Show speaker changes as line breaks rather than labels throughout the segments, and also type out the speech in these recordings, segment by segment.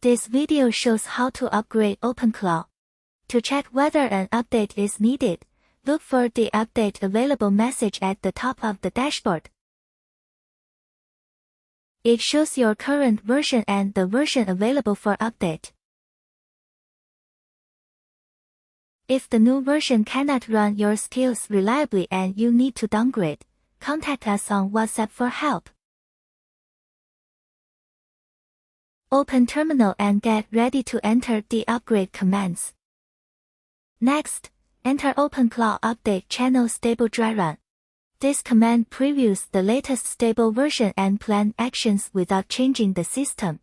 This video shows how to upgrade OpenClaw. To check whether an update is needed, look for the update available message at the top of the dashboard. It shows your current version and the version available for update. If the new version cannot run your skills reliably and you need to downgrade, contact us on WhatsApp for help. Open Terminal and get ready to enter the upgrade commands. Next, enter OpenClaw Update Channel Stable Dry Run. This command previews the latest stable version and plan actions without changing the system.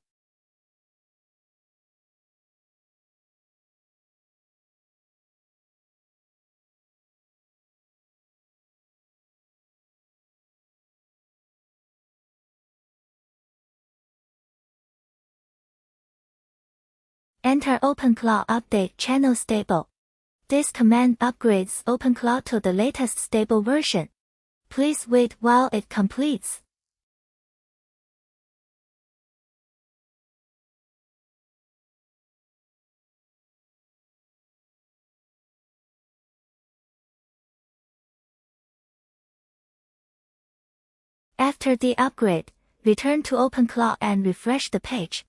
Enter OpenClaw Update Channel Stable. This command upgrades OpenClaw to the latest stable version. Please wait while it completes. After the upgrade, return to OpenClaw and refresh the page.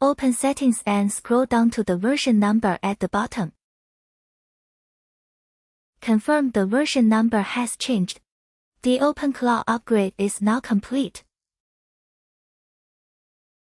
Open Settings and scroll down to the version number at the bottom. Confirm the version number has changed. The OpenClaw upgrade is now complete.